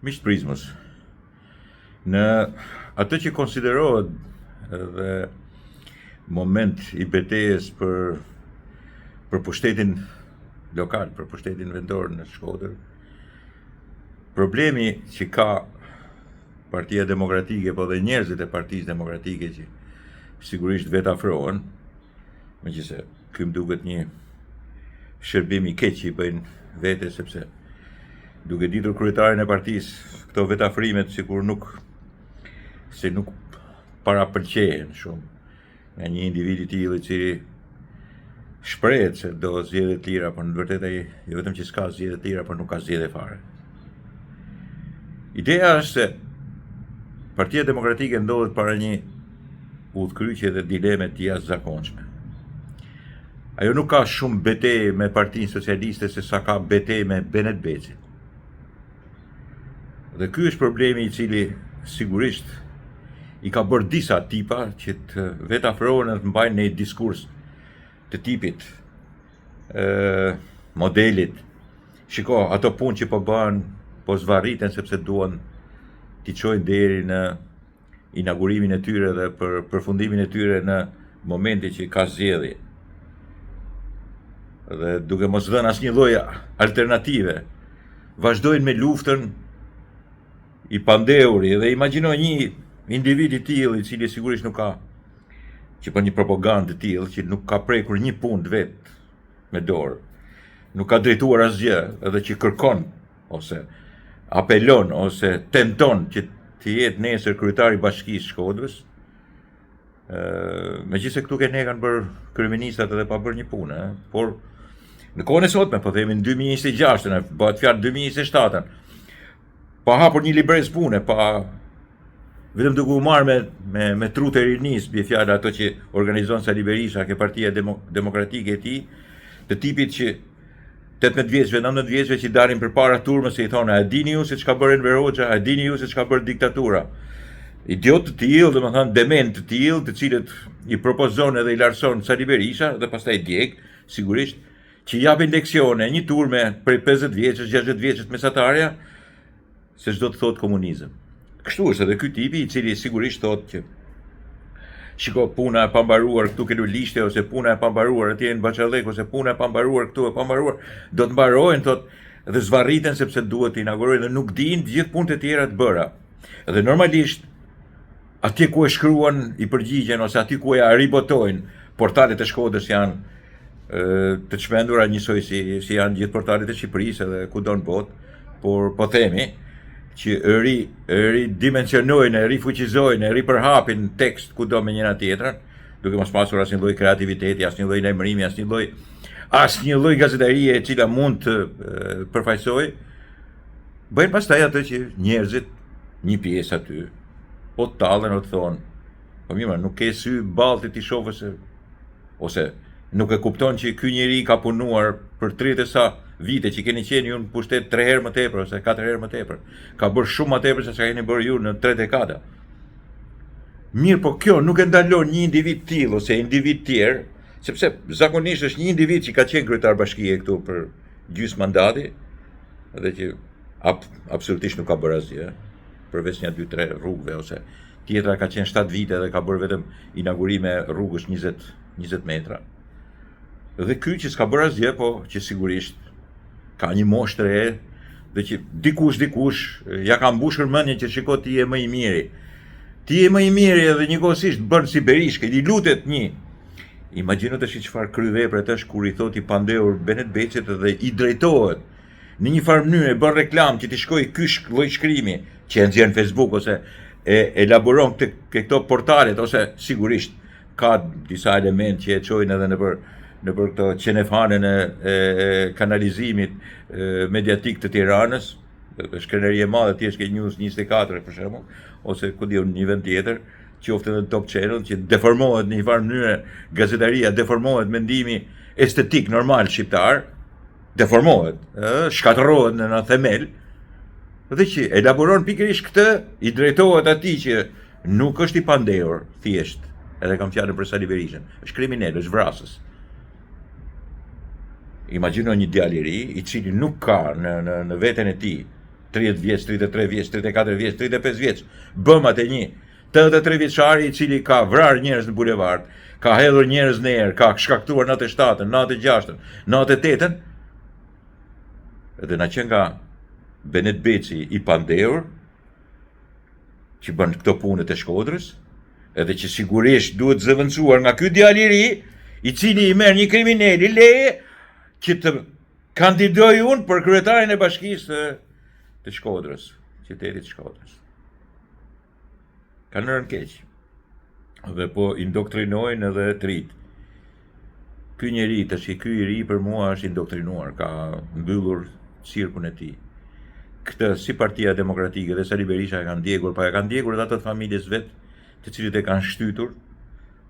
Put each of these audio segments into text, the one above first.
Miq Prizmës, në atë që konsiderohet dhe moment i betejës për pushtetin lokal, për pushtetin vendor në Shkodër, problemi që ka Partia Demokratike, po dhe njerëzit e Partisë Demokratike që sigurisht vetë afrohen, megjithëse ky më duket një shërbim i keq që i bëjnë vete, sepse duke ditur kryetarin e partisë, këto vetafrimet sikur nuk parapëlqehen shumë nga një individ i tillë i cili shprehet se do zgjedhje të lira, por në të vërtetë ai jo vetëm që s'ka zgjedhje të lira, por nuk ka zgjedhje fare. Ideja është se Partia Demokratike ndodhet para një udhkryqje dhe dileme të jashtëzakonshme. Ajo nuk ka shumë betejë me Partinë Socialiste se sa ka betejë me Benet Becin. Dhe ky është problemi i cili sigurisht i ka bërë disa tipa që të vetë afrohen dhe të mbajnë një diskurs të tipit modelit. Shiko, ato punë që po bëhen, po zvarriten sepse duan t'i çojnë deri në inaugurimin e tyre dhe për përfundimin e tyre në momentin që ka zgjedhje. Dhe duke mos dhënë asnjë lloj alternative, vazhdojnë me luftën i pandeuri dhe imagjino një individ i tillë i cili sigurisht nuk ka, që për një propagandë të tillë që nuk ka prekur një punë vet me dorë, nuk ka drejtuar asgjë, edhe që kërkon ose apelon ose tenton që të jetë nesër kryetari i Bashkisë Shkodrës, megjithëse këtu ne kanë bërë kryeministrat edhe pa bërë një punë, por në kohën e sotme, po themi në 2026, bëhet fjalë 2027, pa hapur një librez pune, pa vetëm duke u marrë me trut e rinis, bie fjalë ato që organizon Sali Berisha, ke Partia Demokratike e tij, të tipit që 18 vjeçve, 19 vjeçve që dalin përpara turmës se i thonë, a dini ju se çka bërë Enver Hoxha, a dini ju se çka bërë diktatura. Idiot të tillë, domethënë dement të tillë, të cilët i propozon edhe i larson Sali Berisha dhe pastaj djeg, sigurisht, që japin leksione një turme për 50 vjeçës, 60 vjeçës mesatarja, se çdo të thotë komunizëm. Kështu është edhe ky tipi i cili sigurisht thotë që shiko, puna e pambaruar këtu ke Lulishte, ose puna e pambaruar atje në Bachallek, ose puna e pambaruar këtu e pambaruar, do të mbarojnë, thotë, dhe zvarriten sepse duhet të inaugurojnë dhe nuk dinë gjithë punët e tjera të bëra. Dhe normalisht atje ku e shkruan i përgjigjen ose aty ku e ribotojnë, portalet e Shkodrës janë të çmendura njësoj si janë gjithë portalet e Shqipërisë edhe kudo në botë, por po themi që ridimensionojnë, rifuqizojnë, ripërhapin tekst kudo me njëra tjetrën, duke mos pasur asnjë lloj kreativiteti, asnjë lloj lajmërimi, asnjë lloj gazetarie e cila mund të përfaqësojë, bëjnë pastaj atë që njerëzit, një pjesë aty, po të tallen o të thonë, po mirë, nuk ke sy ballti ti shohësh ose nuk e kupton që ky njeri ka punuar për 30 e sa vite që keni qenë ju në pushtet 3 herë më tepër ose 4 herë më tepër. Ka bërë shumë më tepër se sa keni bërë ju në 3 dekada. Mirë, po kjo nuk e ndalon një individ tillë ose individ tjerë, sepse zakonisht është një individ që ka qenë kryetar bashkie këtu për gjysmë mandati dhe që absolutisht nuk ka bërë asgjë, përveç një 2-3 rrugëve ose tjetra ka qenë 7 vite dhe ka bërë vetëm inaugurime rrugësh 20 metra. Dhe ky që s'ka bërë asgjë, po që sigurisht ka një moshë të re dhe që dikush ja ka mbushur mendjen që shiko ti je më i miri. Ti je më i miri edhe njëkohësisht bën si Berishka, i lutet një. Imagjino tash çfarë kryevepre është kur i thot i pandehur Benet Becit dhe i drejtohet në një farë mënyrë, bën reklam që ti shkoj ky lloj shkrimi që e nxjerr në Facebook ose e elaboron këto portalet ose sigurisht ka disa elementë që e çojnë edhe në për këto qenefanën e kanalizimit mediatik të Tiranës, shkreneri e madhe thjesht ke News 24 për shembull, ose ku diun një vend tjetër, qoftë edhe Top Channel, që deformohet në një farë mënyrë, gazetaria deformohet, mendimi estetik normal shqiptar, deformohet, shkatërrohet në themel, dhe që elaboron pikërisht këtë, i drejtohet atij që nuk është i pandehur, thjesht, edhe kam fjalën për Sali Berishën, është kriminal, është vrasës. Imagjino një djalë i ri, i cili nuk ka në veten e tij 30 vjeç, 33 vjeç, 34 vjeç, 35 vjeç, bëm atë një 83 vjeçari i cili ka vrarë njerëz në bulevard, ka hedhur njerëz në erë, ka shkaktuar 97-ën, 96-ën, 98-ën, edhe na qenë nga Benet Beci i pandehur, që bën këto punët e Shkodrës, edhe që sigurisht duhet zëvendësuar nga ky djalë i ri, i cili i merr një kriminal i leje që të kandidoj unë për kryetarin e bashkisë të Shkodrës, qytetit Shkodrës. Ka nërën keq. Dhe po indoktrinojnë edhe të rit. Ky njeri, tash ky i ri për mua është indoktrinuar, ka mbyllur cirkun e tij. Këtë si Partia Demokratike dhe Sali Berisha e kanë ndjekur, pa e kanë ndjekur edhe ato të familjes vet, të cilët e kanë shtytur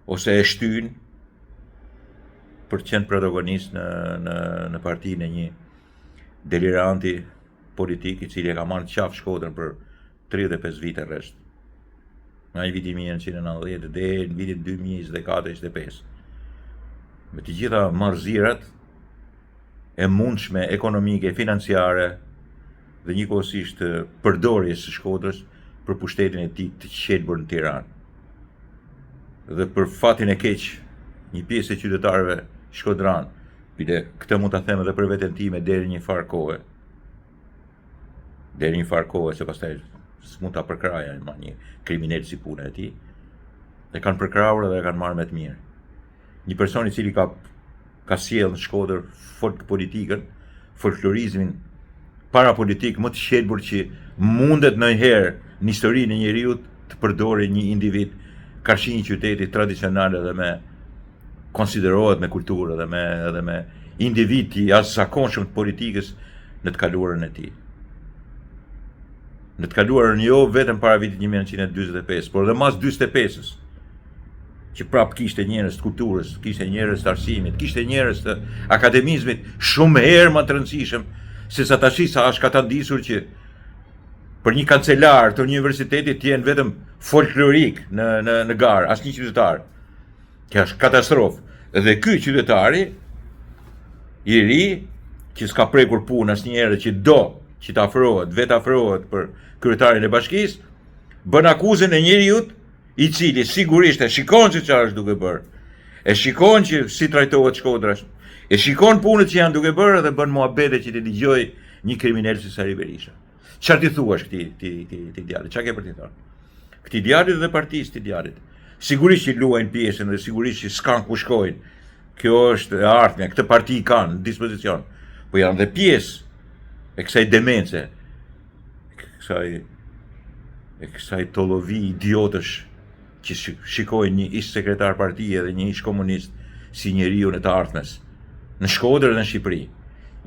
ose e shtyn për të qenë protagonist në partinë e një deliranti politik i cili e ka marrë qafë Shkodrën për 35 vite rresht. Nga i viti 1990 dhe në vitin 2024-2025. Me të gjitha marrëzirat e mundshme ekonomike, financiare dhe njëkohësisht përdorjes së Shkodrës për pushtetin e tij të qelbur në Tiranë. Dhe për fatin e keq, një pjesë e qytetarëve shkodran, këtë mund ta them edhe për veten time deri një farë kohe. Deri një farë kohe, se pastaj s'mund ta përkraja një kriminal si puna e tij. E kanë përkrahur dhe e kanë marrë me të mirë. Një person i cili ka sjell në Shkodër politikën, folklorizmin parapolitik më të shelbur që mundet ndonjëherë në historinë e njeriu të përdorë një individ karshi një qyteti tradicional edhe me konsiderohet me kulturë edhe me individ i jashtëzakonshëm të politikës në të kaluarën e tij. Në të kaluarën jo vetëm para vitit 1945, por edhe mas 45-s, që prapë kishte njerëz të kulturës, kishte njerëz të arsimit, kishte njerëz të akademizmit shumë herë më të rëndësishëm se sa tash sa është ka ta ndisur që për një kancelar të universitetit të jenë vetëm folklorik në garë, asnjë qytetar. Kjo është katastrofë. Dhe ky qytetari i ri që s'ka prekur punë asnjëherë që do që të afrohet për kryetarin e bashkisë, bën akuzën e njeriu i cili sigurisht e shikon se çfarë është duke bërë. E shikon që si trajtohet Shkodra. E shikon punët që janë duke bërë dhe bën muhabete që ti dëgjoj një kriminal si Sali Berisha. Çfarë ti thuash këtij djalit? Çfarë ke për të thënë? Këtij djalit dhe partisë të djalit. Sigurisht që luajnë pjesën dhe sigurisht që s'kan ku shkojnë. Kjo është e ardhmja, këtë parti kanë në dispozicion. Po janë dhe pjesë e kësaj demence, e kësaj tollovi idiotësh që shikojnë një ish sekretar partie dhe një ish komunist si njeriu në të ardhmes, në Shkodër dhe në Shqipëri.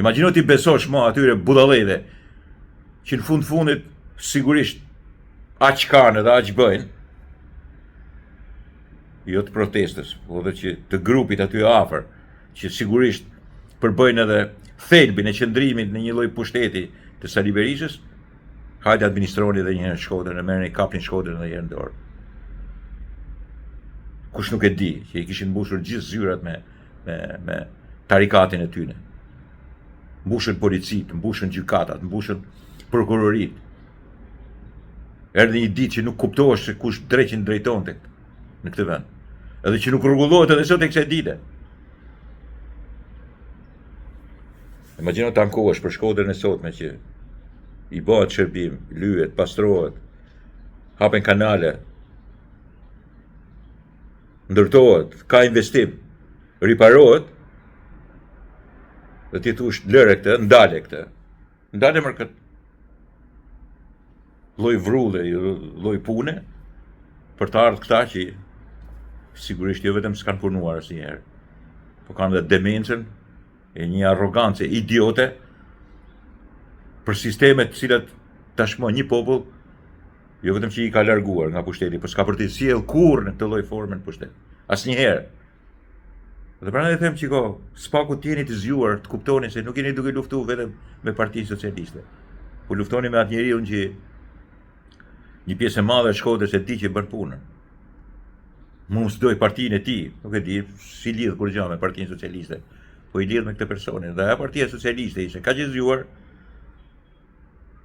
Imagjino ti besosh mo atyre budallëve që në fundit sigurisht aq kanë dhe aq bëjnë, jo të protestës, po dhe që të grupit aty afër, që sigurisht përbëjnë edhe thelbin e qëndrimit në një lloj pushteti të Sali Berishës, hajde administroni edhe një herë Shkodrën, e merrni kapnin Shkodrën edhe një herë në dorë. Kush nuk e di që i kishin mbushur gjithë zyrat me tarikatin e tyne. Mbushën policit, mbushën gjykatat, mbushën prokurorit. Erdhi një ditë që nuk kuptohesh se kush drejtonte në këtë vend. Edhe që nuk rregullohet edhe sot e kësaj dite. Imagjino ta ankohesh për Shkodrën e sotme që i bëhet shërbim, lyhet, pastrohet, hapen kanale, ndërtohet, ka investim, riparohet, dhe ti thush lëre këtë, ndale këtë. Ndale mërë këtë lloj vrulle, lloj pune, për të ardhur këta që sigurisht jo vetëm s'kan punuar asnjëherë, po kanë dhe demencën e një arrogancë idiote për sistemet të cilat tashmë një popull jo vetëm që i ka larguar nga pushteti, por s'ka për të sjell kurrë në këtë lloj forme në pushtet. Asnjëherë. Dhe prandaj them çiko, spaku të jeni të zgjuar, të kuptoni se nuk jeni duke luftuar vetëm me Partinë Socialiste. Po luftoni me atë njeriu që një pjesë e madhe e Shkodrës e di që bën punën. Mos doj partinë e tij, nuk e di si lidh kur gjë me Partinë Socialiste, po i lidh me këtë personin. Dhe ajo Partia Socialiste ishte kaq e zgjuar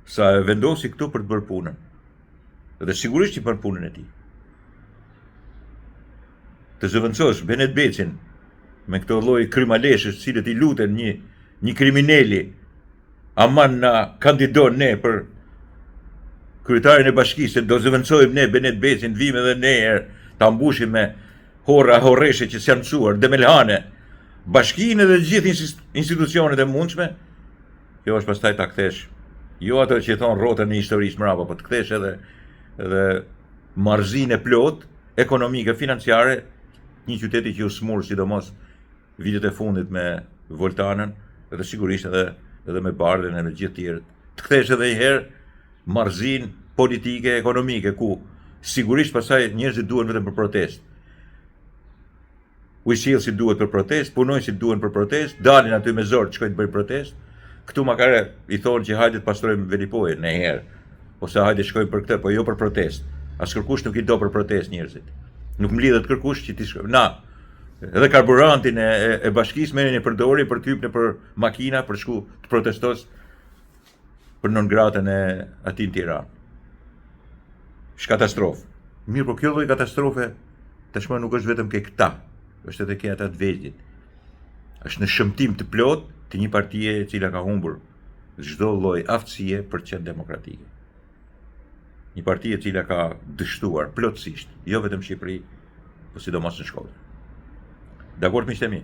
sa e vendosi këtu për të bërë punën. Dhe sigurisht që bën punën e tij. Të zëvendësosh Benet Becin me këto lloj krymaleshësh, të cilët i luten një kriminali, aman na kandidon ne për kryetarin e bashkisë, se do zëvendësojmë ne Benet Becin, vim edhe ne herë ta mbushim me horreshe që s'janë mësuar, Demelhane, bashkinë dhe gjithë institucionet e mundshme. Kjo është pastaj ta kthesh, jo ato që thon rrotën e historisë mbrapa, po të kthesh edhe marrëzinë e plot ekonomike, financiare, një qyteti që u smur sidomos vitet e fundit me Voltanën, dhe sigurisht edhe me Bardhen e me gjithë tjerët. Të kthesh edhe një herë marrëzinë politike, ekonomike, ku sigurisht pastaj njerëzit duhen vetëm për protestë. Ujësillësit duhet për protestë, punonjësit duhen për protestë, dalin aty me zor të shkojnë të bëjnë protestë. Këtu makare i thonë që hajde të pastrojmë Velipojën në herë, ose hajde shkojmë për këtë, po jo për protestë. As kërkush nuk i do për protestë njerëzit. Nuk mlidhet kërkush që ti shkojmë. Na, edhe karburantin e bashkisë merrin e përdorin për të hyrë nëpër makina për shku të protestos për non-gratën e atij në Tiranë. Shkatastrofë. Mirë, por kjo lloj katastrofe tashmë nuk është vetëm ke këta, është edhe ke ata të vegjël. Është në shëmtim të plot të një partie e cila ka humbur çdo lloj aftësie për të qenë demokratike. Një parti e cila ka dështuar plotësisht, jo vetëm Shqipëri, por sidomos në shkollë. Dakord miqtë mi?